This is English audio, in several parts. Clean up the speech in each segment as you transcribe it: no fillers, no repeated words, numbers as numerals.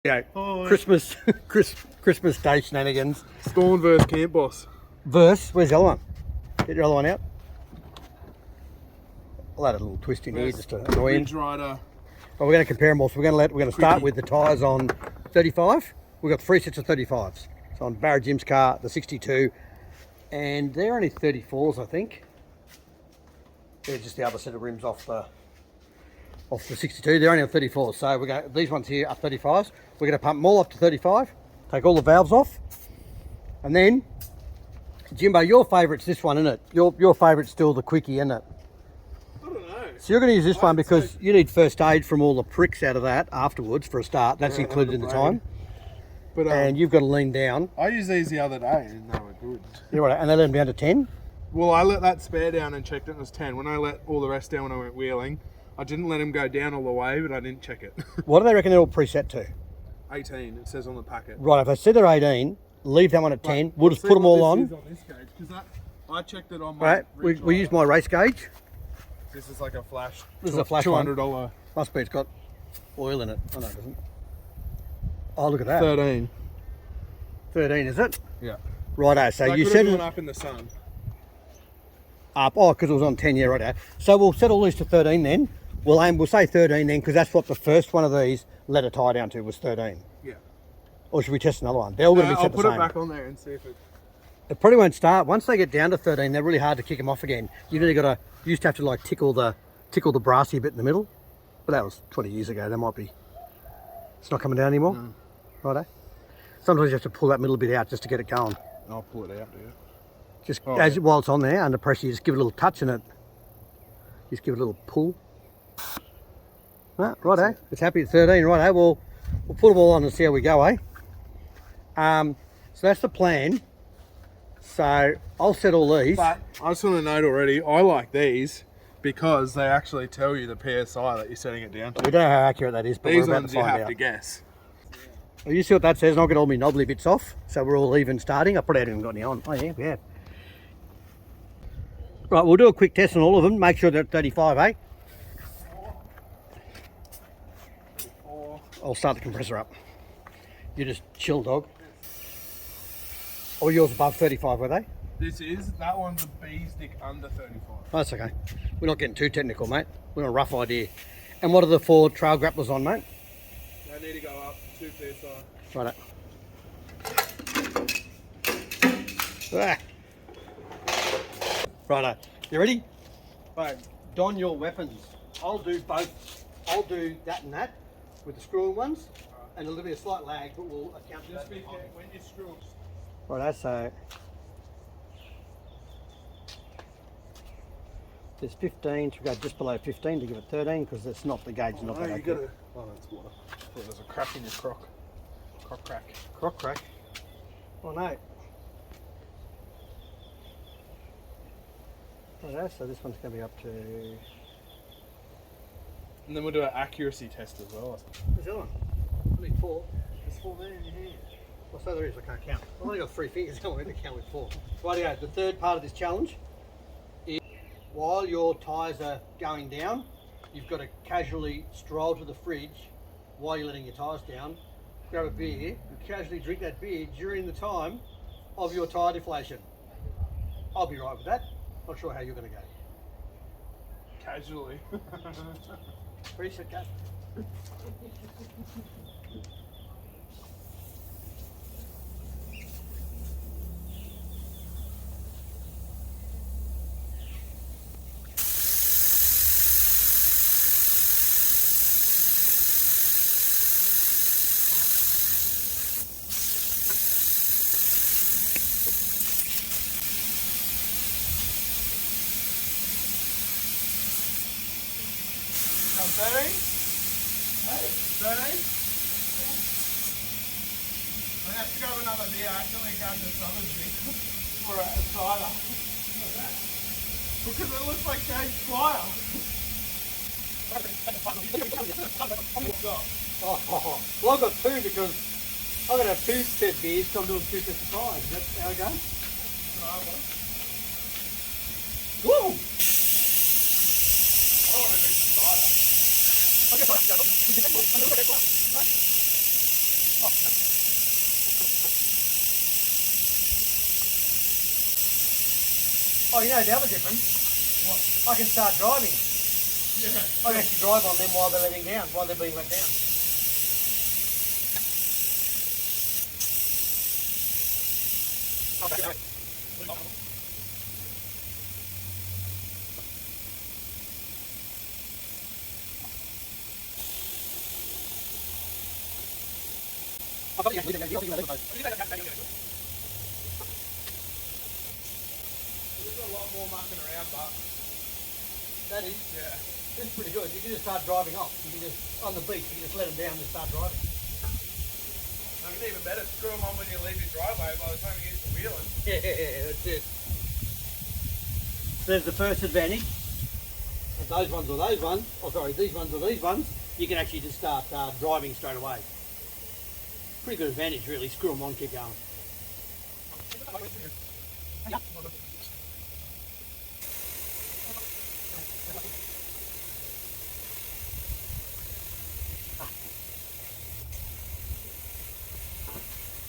Yeah, Hi. Christmas Day shenanigans. Staun versus Campboss. Where's the other one? Get your other one out. I'll add a little twist in here just to annoy him. Ridge Rider. But we're going to compare them all. So we're going to start with the tyres on 35. We've got 3 sets of 35s. So on Barra Jim's car, the 62, and they're only 34s, I think. They're just the other set of rims off the 62. They're only on 34s. So these ones here are 35s. We're going to pump them all up to 35. Take all the valves off, and then Jimbo, your favourite's this one, isn't it? Your favourite's still the Kwikki, isn't it? I don't know. So you're going to use this one because you need first aid from all the pricks out of that afterwards for a start. That's included in the time. But And you've got to lean down. I used these the other day and they were good. Yeah, right. And they let them down to 10. Well, I let that spare down and checked it and it was 10. When I let all the rest down when I went wheeling, I didn't let him go down all the way, but I didn't check it. What do they reckon they're all preset to? 18, it says on the packet. Right, if I said they're 18, leave that one at 10. We'll just put them all on. This gauge, because I checked it on my. Right, we use my race gauge. This is like a flash. This is a flash one. $200. Must be, it's got oil in it. Oh, no, it doesn't. Oh, look at that. 13. 13, is it? Yeah. Righto, so I you could set have it gone up in the sun. up. Oh, because it was on 10, yeah, righto. So we'll set all these to 13 then. We'll say 13 then, because that's what the first one of these let a tyre down to was 13. Yeah. Or should we test another one? They're all going to be set I'll the put same. it back on there and see if it. It probably won't start. Once they get down to 13, they're really hard to kick them off again. You've really got to, you used to have to like tickle the brassy bit in the middle. But that was 20 years ago. That might be, it's not coming down anymore. No. Righto. Sometimes you have to pull that middle bit out just to get it going. I'll pull it out, do you? Just while it's on there, under pressure, you just give it a little touch and it, just give it a little pull. Righto, it's happy at 13, righto. We'll put them all on and see how we go, eh? So that's the plan. So I'll set all these. But I just want to note already, I like these because they actually tell you the PSI that you're setting it down to. We don't know how accurate that is, but These we're about ones to you find have out. to guess. Well, you see what that says, and I'll get all my knobbly bits off, so we're all even starting. I probably haven't even got any on. Oh yeah, we have. Right, we'll do a quick test on all of them, make sure they're at 35, eh? I'll start the compressor up. You just chill, dog. Or yours above 35, were they? That one's a B stick under 35. Oh, that's okay. We're not getting too technical, mate. We're on a rough idea. And what are the 4 trail grapplers on, mate? They need to go up 2 PSI. Righto. Ah. Righto. You ready? Right. Don your weapons. I'll do both. I'll do that and that with the screw-in ones. And there'll be a slight lag, but we'll account for that. When you screw. Righto, so there's 15, so we go just below 15 to give it 13 because it's not the gauge, not that accurate. Oh, that's water. There's a crack in your crock. Crock crack. Crock crack. Oh no. Righto, so this one's going to be up to. And then we'll do an accuracy test as well. There's the other one. Only 4. There's 4 there in your hand. Well, so there is, I can't count. I've only got 3 fingers, I want to count with 4. Rightio, the third part of this challenge is while your tyres are going down, you've got to casually stroll to the fridge while you're letting your tyres down, grab a beer, and casually drink that beer during the time of your tyre deflation. I'll be right with that. Not sure how you're going to go. Casually. Appreciate that. Come 13? 13? I have to go with another beer. I actually got this other drink for a cider. Because it looks like James Squire. Well, I've got 2 because I've got to have 2 set beers, so I'm doing 2 sets of tyres. That's how it goes. Woo! I don't want to drink the cider. Oh, you know the other difference? What? I can start driving. Yeah. I can actually drive on them while they're letting down, while they're being let down. Okay. There's a lot more mucking around, but That is. yeah. It's pretty good. You can just start driving off. You can just, on the beach, you can just let them down and start driving. I mean, even better, screw them on when you leave your driveway by the time you get to wheeling. Yeah, that's it. There's the first advantage. And those ones or those ones, oh sorry, these ones or these ones, you can actually just start driving straight away. Pretty good advantage really, screw them on, keep going.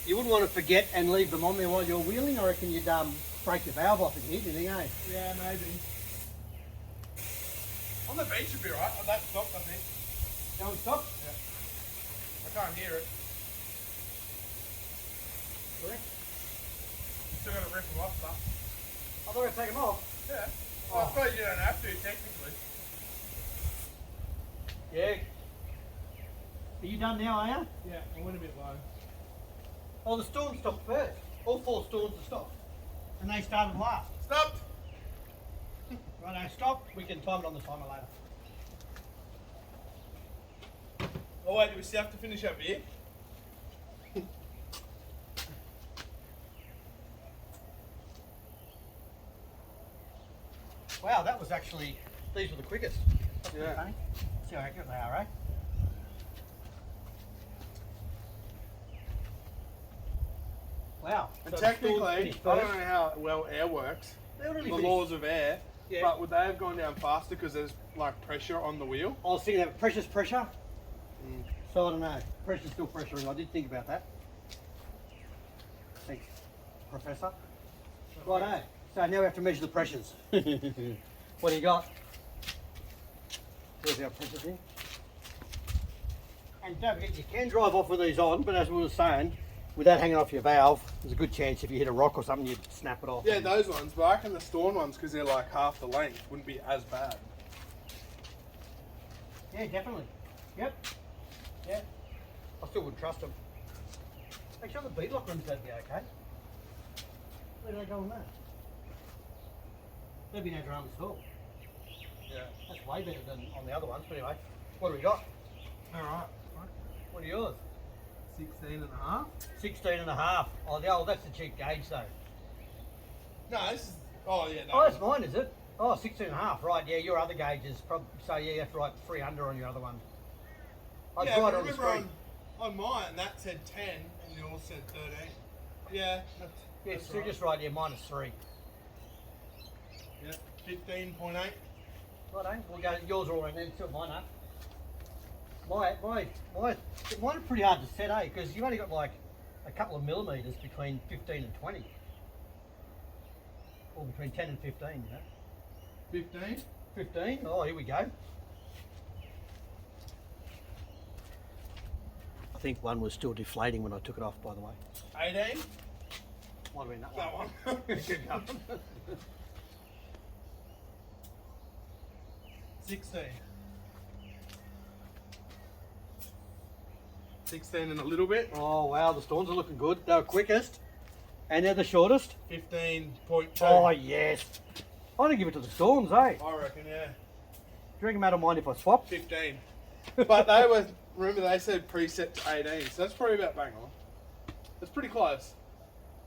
You wouldn't want to forget and leave them on there while you're wheeling. I reckon you'd break your valve off in here, do you think, eh? Yeah, maybe. On the beach should be right. Oh, that stopped, I think. Don't stop. Yeah. I can't hear it. Correct. You still got to rip them off, but. I thought I'd take them off. Yeah. Well, I suppose you don't have to, technically. Yeah. Are you done now, are you? Yeah, I went a bit low. Oh, the Staun stopped first. All 4 Stauns are stopped. And they started last. Stopped! Right, now stop. We can time it on the timer later. Oh, wait, do we still have to finish our beer? Wow, that was actually, these were the quickest. That's Yeah. funny. See how accurate they are, eh? Wow. And So technically, the I Staun's don't finished know how well air works, They're really the finished. laws of air, Yeah. but would they have gone down faster because there's like pressure on the wheel? I was thinking that pressure's pressure. Mm. So I don't know. Pressure's still pressuring. I did think about that. Thanks, Professor. Righto. So now we have to measure the pressures. What do you got? There's our pressure thing. And don't forget, you can drive off with these on, but as we were saying, without hanging off your valve, there's a good chance if you hit a rock or something, you'd snap it off. Yeah, those ones, but I reckon the Staun ones, because they're like half the length, wouldn't be as bad. Yeah, definitely. Yep. Yeah. I still wouldn't trust them. Actually, on the bead lock rims, that'd be okay. Where did I go on that? There'd be no drum installed. Yeah. That's way better than on the other ones. But anyway, what do we got? Alright. What are yours? 16 and a half? 16 and a half. Oh, that's the cheap gauge though. No, this is. Oh, yeah. Oh, that's mine, is it? Oh, 16 and a half. Right, yeah, your other gauge is probably, so yeah, you have to write 3 under on your other one. I yeah, tried I on the remember screen. on mine that said 10 and yours said 13. Yeah. Yeah, That's so right. just right, yeah, minus 3. Yeah. 15.8. Right, we'll go, yours are all in there, still mine up. Mine are pretty hard to set, eh? Because you've only got like a couple of millimetres between 15 and 20. Or between 10 and 15, you know? 15? 15? Oh, here we go. I think one was still deflating when I took it off, by the way. 18? Might have been that That one. one. Good going. 16. 16 and a little bit. Oh, wow, the Stauns are looking good. They're quickest. And they're the shortest. 15.2. Oh, yes. I'm going to give it to the Stauns, eh? I reckon, yeah. Do you reckon I don't mind if I swap? 15. But they were, remember they said preset to 18, so that's probably about bang on. That's pretty close.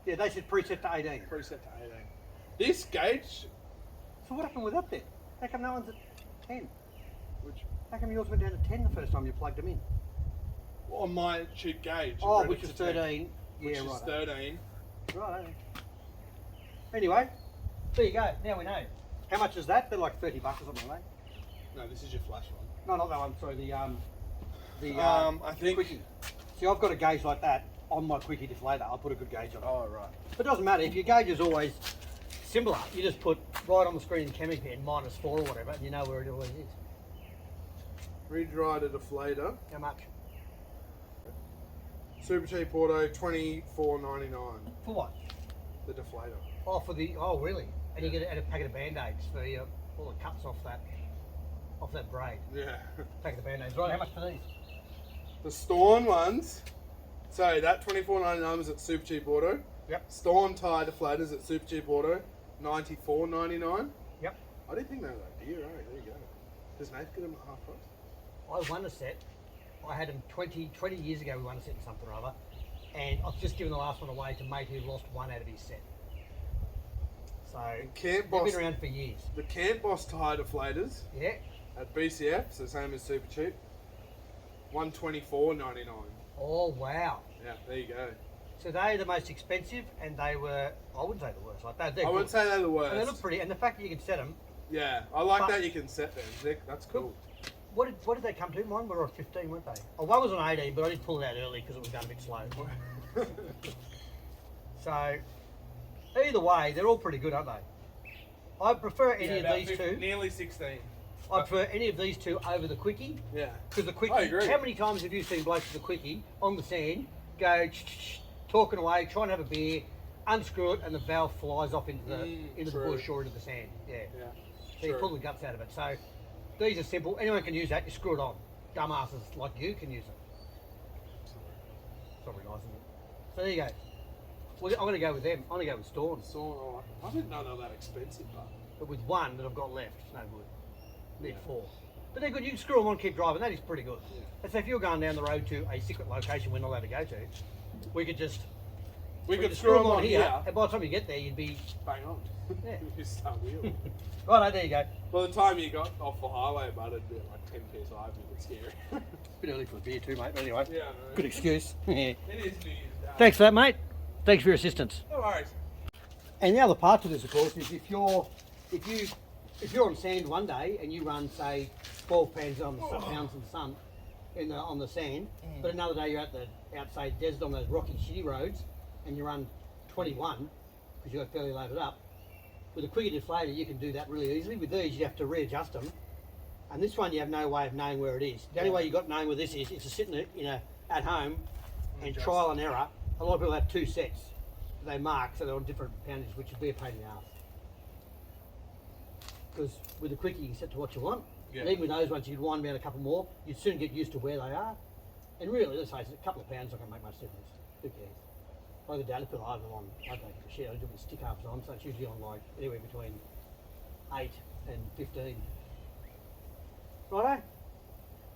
Yeah, they said preset to 18. Preset to 18. This gauge, So what happened with that then? How come that one's at 10? which How come yours went down to 10 the first time you plugged them in? on my cheap gauge, Oh, read which it is to 10, 13. which Yeah, is right. 13. Right. Anyway, there you go. Now we know. How much is that? They're like 30 bucks or something, right? No, this is your flash one. No, not that one. Sorry, the I think Kwikki. See, I've got a gauge like that on my Kwikki deflator. I'll put a good gauge on it. Oh, right. But it doesn't matter. If your gauge is always similar, you just put right on the screen chemic pen -4 or whatever, and you know where it always is. Redrider deflator. How much? Super cheap auto, $24.99. For what? The deflator. Oh, for the, oh really? And you get a packet of Band-Aids for your, all the cuts off that braid. Yeah. Packet of Band-Aids. Right, how much for these? The Staun ones. So that $24.99 was at Super Cheap Auto. Yep. Staun Tyre deflators at Super Cheap Auto, $94.99. Yep. I didn't think they were that dear, right? There you go. Does Nath get them at half price? I won a set. I had them 20 years ago. We won a set in something or other, and I've just given the last one away to a mate who lost one out of his set. So they've been around for years. The Campboss tyre deflators. Yeah. At BCF, so same as Super Cheap. $124.99. Oh wow. Yeah, there you go. So they're the most expensive, and they were, I wouldn't say the worst. Like they're I wouldn't say they're the worst. And they look pretty, and the fact that you can set them. Yeah, I like that you can set them. That's cool. What did they come to? Mine were on 15, weren't they? Oh, one was on 18, but I did pull it out early because it was going a bit slow. So, either way, they're all pretty good, aren't they? I prefer any of these two. Nearly 16. I prefer any of these two over the Kwikki. Yeah. Because the Kwikki, I agree. how many times have you seen blokes with the Kwikki on the sand go talking away, trying to have a beer, unscrew it, and the valve flies off into the bush or into the sand? Yeah. So you pull the guts out of it. So these are simple. Anyone can use that. You screw it on. Dumbasses like you can use it. It's not very nice, isn't it? So there you go. Well, I'm going to go with them. I'm going to go with Staun. Staun, I didn't know they were that expensive, But with one that I've got left, it's no good. Need 4. But they're good. You can screw them on, keep driving. That is pretty good. Yeah. And so if you're going down the road to a secret location we're not allowed to go to, we could just screw them on here. And by the time you get there, you'd be bang on. Yeah. You start wheeling. Right, there you go. By the time you got off the highway, but it'd be like 10 psi, it'd be a bit scary. Bit early for a beer too, mate. But anyway, yeah, good excuse. It is New Year's Day. Thanks for that, mate. Thanks for your assistance. No worries. And the other part to this, of course, is if you're on sand one day and you run, say, 12 pounds in the sun on the sand, but another day you're outside desert on those rocky, shitty roads, and you run 21 because you've got fairly loaded up. With a Kwikki deflator, you can do that really easily. With these, you have to readjust them, and this one you have no way of knowing where it is. The only way you got knowing where this is to sit at home and trial and error. A lot of people have 2 sets. They mark, so they're on different poundages, which would be a pain in the ass. Because with the Kwikki, you can set to what you want. Yeah. And even with those ones, you could wind down a couple more. You'd soon get used to where they are. And really, let's face it, a couple of pounds not going to make much difference. Who cares? I go down to put either on. I don't give a shit. I do it with stick ups on, so it's usually on like anywhere between 8 and 15. Righto?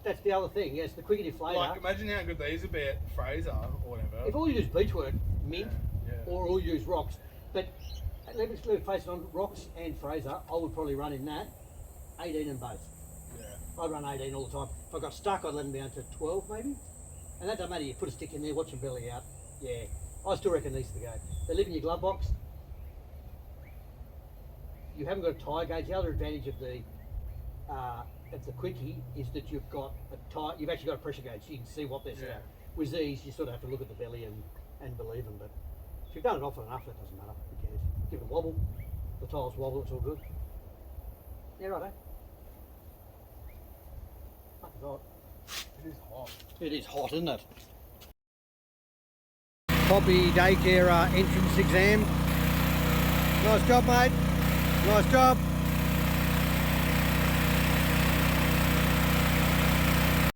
That's the other thing. Yes, the Kwikki deflator. Like, imagine how good these would be at Fraser or whatever. If all you do is beach work, mint, or all you use rocks. But let me face it, on rocks and Fraser, I would probably run in that 18 in both. Yeah. I'd run 18 all the time. If I got stuck, I'd let them down to 12 maybe. And that doesn't matter. You put a stick in there, watch them belly out. Yeah. I still reckon these are the go. They live in your glove box. You haven't got a tyre gauge. The other advantage of the Kwikki is that you've got a tyre. You've actually got a pressure gauge, so you can see what they're set at. With these, you sort of have to look at the belly and believe them. But if you've done it often enough, that doesn't matter. Who cares? Give it a wobble. The tyres wobble. It's all good. Yeah, right. Fucking hot. It is hot. It is hot, isn't it? Poppy daycare entrance exam. Nice job, mate. Nice job.